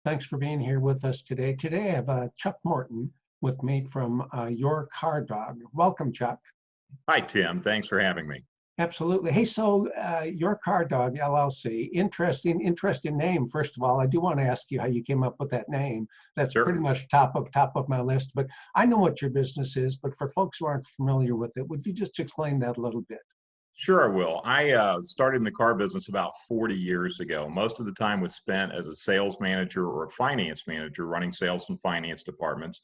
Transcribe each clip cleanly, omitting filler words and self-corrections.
Thanks for being here with us today. Today I have Chuck Morton with me from Your Car Dog. Welcome, Chuck. Hi, Tim. Thanks for having me. Absolutely. Hey, so Your Car Dog LLC, interesting name. First of all, I do want to ask you how you came up with that name. That's Sure. pretty much top of my list. But I know what your business is, but for folks who aren't familiar with it, would you just explain that a little bit? Sure, I will. I started in the car business about 40 years ago. Most of the time was spent as a sales manager or a finance manager running sales and finance departments.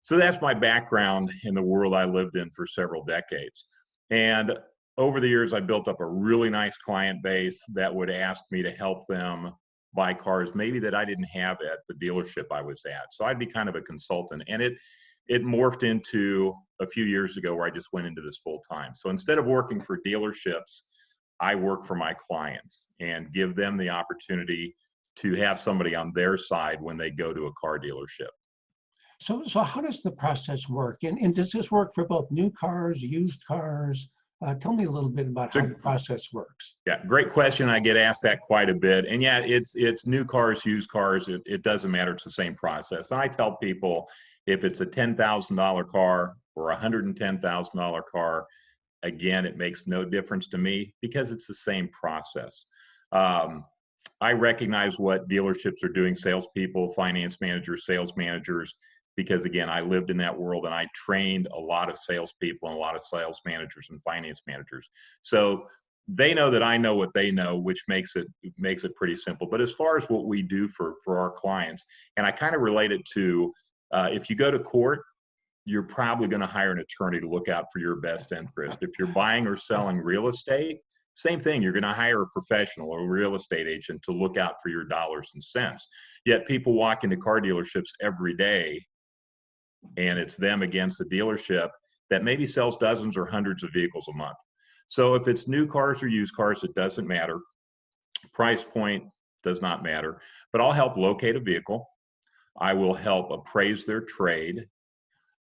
So that's my background in the world I lived in for several decades. And over the years, I built up a really nice client base that would ask me to help them buy cars maybe that I didn't have at the dealership I was at. So I'd be kind of a consultant. And it morphed into a few years ago where I just went into this full time. So instead of working for dealerships, I work for my clients and give them the opportunity to have somebody on their side when they go to a car dealership. So how does the process work? And does this work for both new cars, used cars? Tell me a little bit about how the process works. Yeah, great question. I get asked that quite a bit. And yeah, it's new cars, used cars. It doesn't matter. It's the same process. And I tell people if it's a $10,000 car or a $110,000 car, again, it makes no difference to me because it's the same process. I recognize what dealerships are doing, salespeople, finance managers, sales managers, because again, I lived in that world and I trained a lot of salespeople and a lot of sales managers and finance managers. So they know that I know what they know, which makes it pretty simple. But as far as what we do for our clients, and I kind of relate it to if you go to court, you're probably going to hire an attorney to look out for your best interest. If you're buying or selling real estate, same thing. You're going to hire a professional or a real estate agent to look out for your dollars and cents. Yet people walk into car dealerships every day, and it's them against the dealership that maybe sells dozens or hundreds of vehicles a month. So if it's new cars or used cars, it doesn't matter. Price point does not matter. But I'll help locate a vehicle. I will help appraise their trade.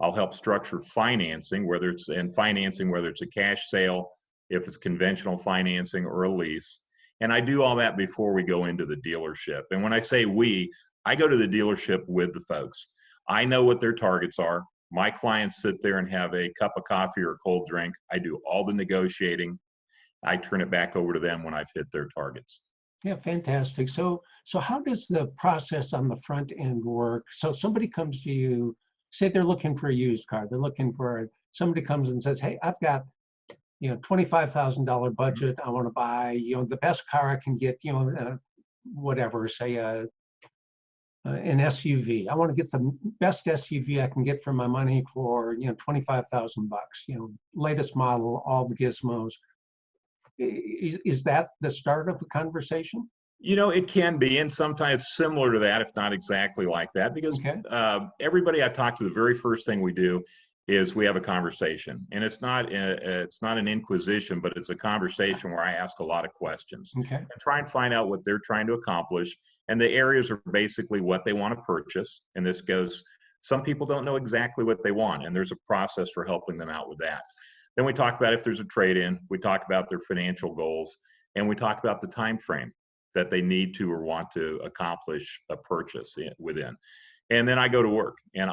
I'll help structure financing, whether it's a cash sale, if it's conventional financing or a lease. And I do all that before we go into the dealership. And when I say we, I go to the dealership with the folks. I know what their targets are. My clients sit there and have a cup of coffee or a cold drink. I do all the negotiating. I turn it back over to them when I've hit their targets. Yeah, fantastic. So how does the process on the front end work? So somebody comes to you, say they're looking for a used car. Somebody comes and says, hey, I've got, $25,000 budget. I want to buy, the best car I can get, whatever, say an SUV. I want to get the best SUV I can get for my money for, $25,000, latest model, all the gizmos. Is that the start of the conversation? It can be, and sometimes it's similar to that, if not exactly like that, because Okay. Everybody I talk to, the very first thing we do is we have a conversation, and it's not an inquisition, but it's a conversation where I ask a lot of questions Okay. and try and find out what they're trying to accomplish. And the areas are basically what they want to purchase. And this goes, some people don't know exactly what they want, and there's a process for helping them out with that. Then we talk about if there's a trade-in, we talk about their financial goals, and we talk about the time frame that they need to or want to accomplish a purchase within. And then I go to work, and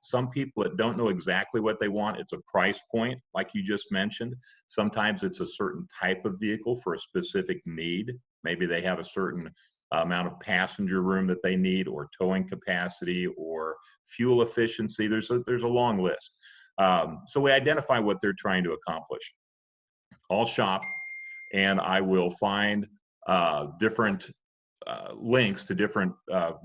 some people that don't know exactly what they want, it's a price point, like you just mentioned. Sometimes it's a certain type of vehicle for a specific need. Maybe they have a certain amount of passenger room that they need, or towing capacity, or fuel efficiency. There's a long list. So we identify what they're trying to accomplish. I'll shop, and I will find different links to different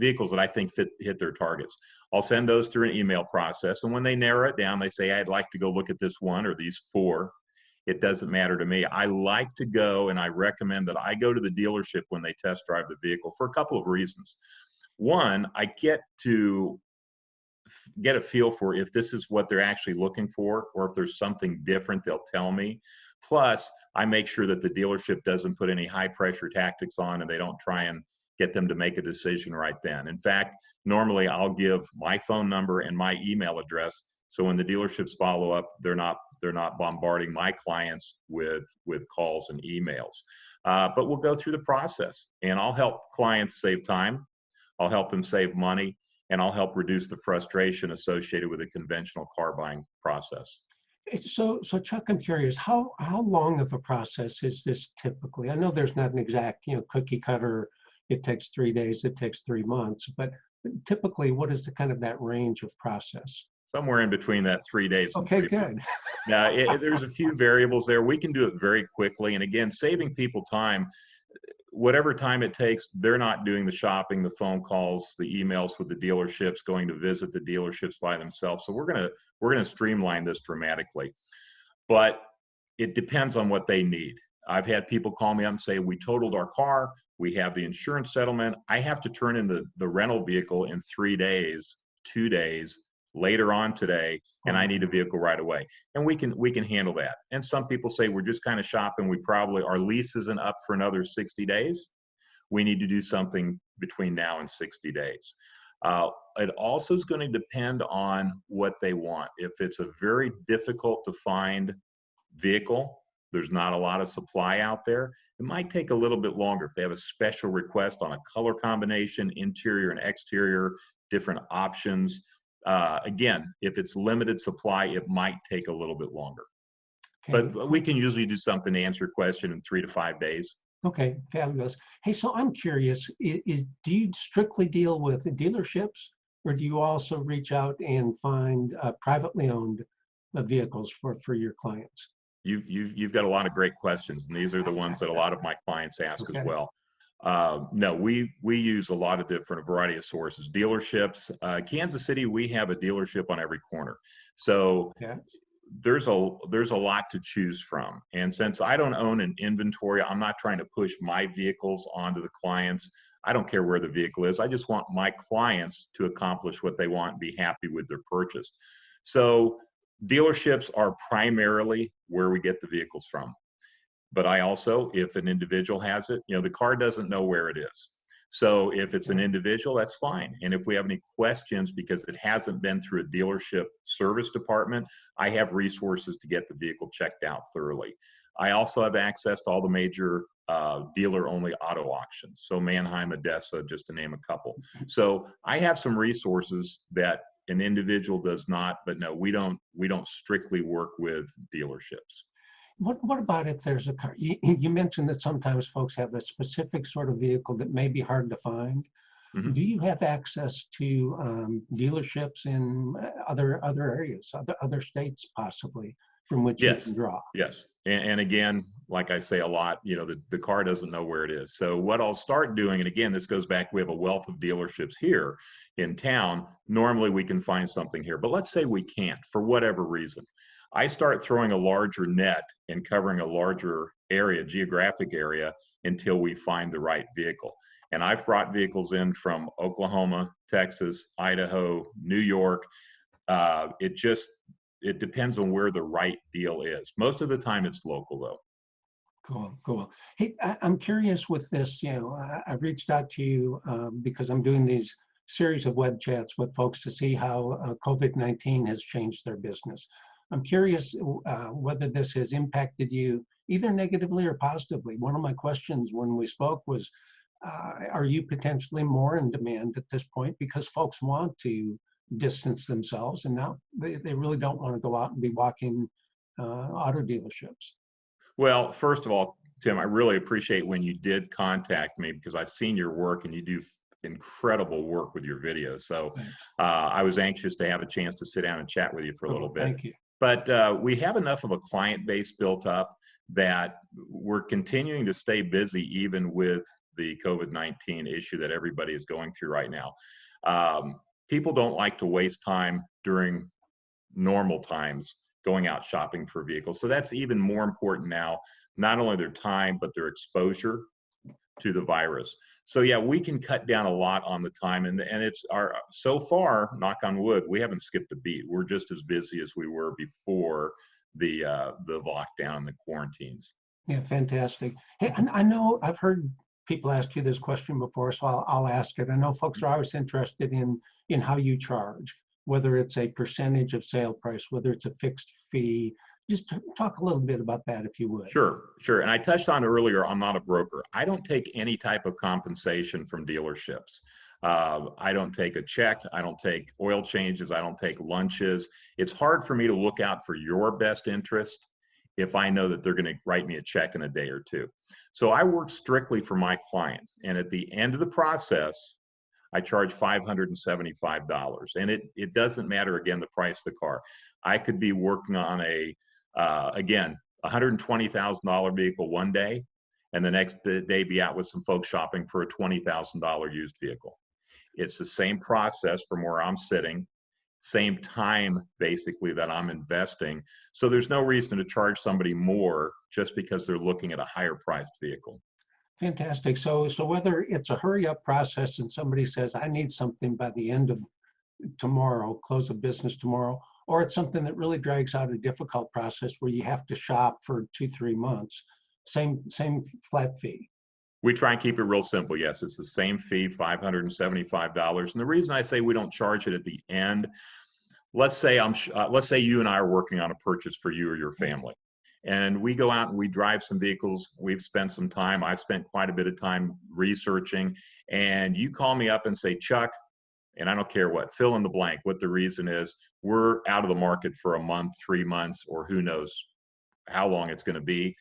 vehicles that I think hit their targets. I'll send those through an email process, and when they narrow it down, they say, I'd like to go look at this one or these four. It doesn't matter to me. I like to go, and I recommend that I go to the dealership when they test drive the vehicle for a couple of reasons. One, I get to get a feel for if this is what they're actually looking for, or if there's something different, they'll tell me. Plus, I make sure that the dealership doesn't put any high pressure tactics on, and they don't try and get them to make a decision right then. In fact, normally I'll give my phone number and my email address, so when the dealerships follow up, they're not bombarding my clients with calls and emails. But we'll go through the process, and I'll help clients save time. I'll help them save money, and I'll help reduce the frustration associated with a conventional car buying process. So Chuck, I'm curious, how long of a process is this typically? I know there's not an exact, cookie cutter, it takes 3 days, it takes 3 months, but typically, what is the kind of that range of process? Somewhere in between that 3 days and Okay, 3 months. good. Now, there's a few variables there. We can do it very quickly. And again, saving people time, whatever time it takes, they're not doing the shopping, the phone calls, the emails with the dealerships, going to visit the dealerships by themselves. So we're gonna streamline this dramatically. But it depends on what they need. I've had people call me up and say, we totaled our car, we have the insurance settlement, I have to turn in the rental vehicle in 3 days, 2 days, later on today, and I need a vehicle right away. And we can handle that. And some people say, we're just kind of shopping, our lease isn't up for another 60 days. We need to do something between now and 60 days. It also is going to depend on what they want. If it's a very difficult to find vehicle, there's not a lot of supply out there, it might take a little bit longer. If they have a special request on a color combination, interior and exterior, different options. Again, if it's limited supply, it might take a little bit longer. Okay. But we can usually do something to answer your question in 3 to 5 days. Okay, fabulous. Hey, so I'm curious, do you strictly deal with dealerships, or do you also reach out and find privately owned vehicles for your clients? You've got a lot of great questions, and these are the ones that a lot of my clients ask as well. No, we use a lot of different variety of sources. Dealerships, Kansas City, we have a dealership on every corner. So there's a lot to choose from. And since I don't own an inventory, I'm not trying to push my vehicles onto the clients. I don't care where the vehicle is. I just want my clients to accomplish what they want and be happy with their purchase. So dealerships are primarily where we get the vehicles from. But I also, if an individual has it, the car doesn't know where it is. So if it's an individual, that's fine. And if we have any questions because it hasn't been through a dealership service department, I have resources to get the vehicle checked out thoroughly. I also have access to all the major dealer-only auto auctions. So Manheim, Odessa, just to name a couple. So I have some resources that an individual does not, but no, we don't strictly work with dealerships. What about if there's a car? You mentioned that sometimes folks have a specific sort of vehicle that may be hard to find. Mm-hmm. Do you have access to dealerships in other areas, other states possibly, from which you can draw? Yes. And again, like I say a lot, the car doesn't know where it is. So what I'll start doing, and again, this goes back, we have a wealth of dealerships here in town. Normally we can find something here, but let's say we can't for whatever reason. I start throwing a larger net and covering a larger area, geographic area, until we find the right vehicle. And I've brought vehicles in from Oklahoma, Texas, Idaho, New York. It depends on where the right deal is. Most of the time it's local though. Cool. Hey, I'm curious with this, I reached out to you because I'm doing these series of web chats with folks to see how COVID-19 has changed their business. I'm curious whether this has impacted you either negatively or positively. One of my questions when we spoke was, are you potentially more in demand at this point because folks want to distance themselves and now they really don't want to go out and be walking auto dealerships? Well, first of all, Tim, I really appreciate when you did contact me because I've seen your work and you do incredible work with your videos. So I was anxious to have a chance to sit down and chat with you for a little bit. Thank you. But we have enough of a client base built up that we're continuing to stay busy even with the COVID-19 issue that everybody is going through right now. People don't like to waste time during normal times going out shopping for vehicles. So that's even more important now, not only their time, but their exposure to the virus. So yeah, we can cut down a lot on the time, and it's so far, knock on wood, we haven't skipped a beat. We're just as busy as we were before the lockdown and the quarantines. Yeah, fantastic. Hey, I know I've heard people ask you this question before, so I'll ask it. I know folks are always interested in how you charge, whether it's a percentage of sale price, whether it's a fixed fee. Just talk a little bit about that, if you would. Sure. And I touched on earlier, I'm not a broker. I don't take any type of compensation from dealerships. I don't take a check. I don't take oil changes. I don't take lunches. It's hard for me to look out for your best interest if I know that they're going to write me a check in a day or two. So I work strictly for my clients. And at the end of the process, I charge $575. And it doesn't matter, again, the price of the car. I could be working on again, $120,000 vehicle one day, and the next day be out with some folks shopping for a $20,000 used vehicle. It's the same process from where I'm sitting, same time basically that I'm investing. So there's no reason to charge somebody more just because they're looking at a higher priced vehicle. Fantastic. So whether it's a hurry up process and somebody says, I need something by the end of tomorrow, close of business tomorrow, or it's something that really drags out a difficult process where you have to shop for 2-3 months, same flat fee. We try and keep it real simple. Yes, it's the same fee, $575. And the reason I say we don't charge it at the end, let's say you and I are working on a purchase for you or your family, and we go out and we drive some vehicles. We've spent some time. I've spent quite a bit of time researching, and you call me up and say, Chuck, and I don't care what, fill in the blank, what the reason is, we're out of the market for a month, 3 months, or who knows how long it's going to be.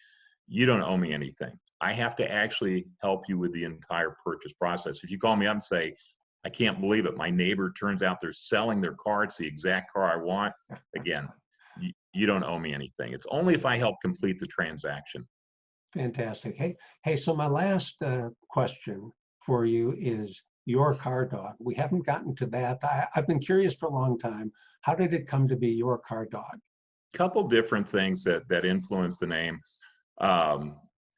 You don't owe me anything. I have to actually help you with the entire purchase process. If you call me up and say, I can't believe it, my neighbor, turns out they're selling their car, it's the exact car I want, again, you don't owe me anything. It's only if I help complete the transaction. Fantastic. Hey, so my last question for you is Your Car Dog. We haven't gotten to that. I've been curious for a long time. How did it come to be Your Car Dog? Couple different things that influence the name.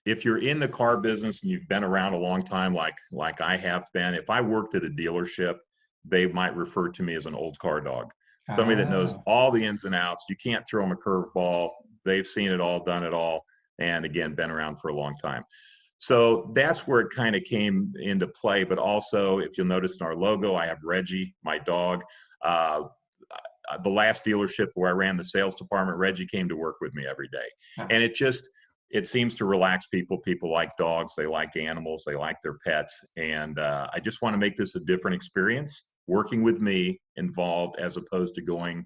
If you're in the car business and you've been around a long time, like I have been, if I worked at a dealership, they might refer to me as an old car dog. Somebody that knows all the ins and outs. You can't throw them a curveball. They've seen it all, done it all, and again, been around for a long time. So that's where it kind of came into play. But also, if you'll notice in our logo, I have Reggie, my dog. The last dealership where I ran the sales department, Reggie came to work with me every day. And it seems to relax people. People like dogs, they like animals, they like their pets. And I just want to make this a different experience, working with me involved as opposed to going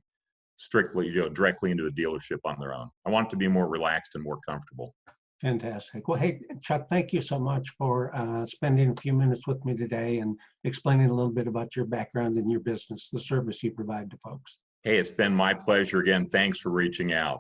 strictly, directly into a dealership on their own. I want it to be more relaxed and more comfortable. Fantastic. Well, hey, Chuck, thank you so much for spending a few minutes with me today and explaining a little bit about your background and your business, the service you provide to folks. Hey, it's been my pleasure. Again, thanks for reaching out.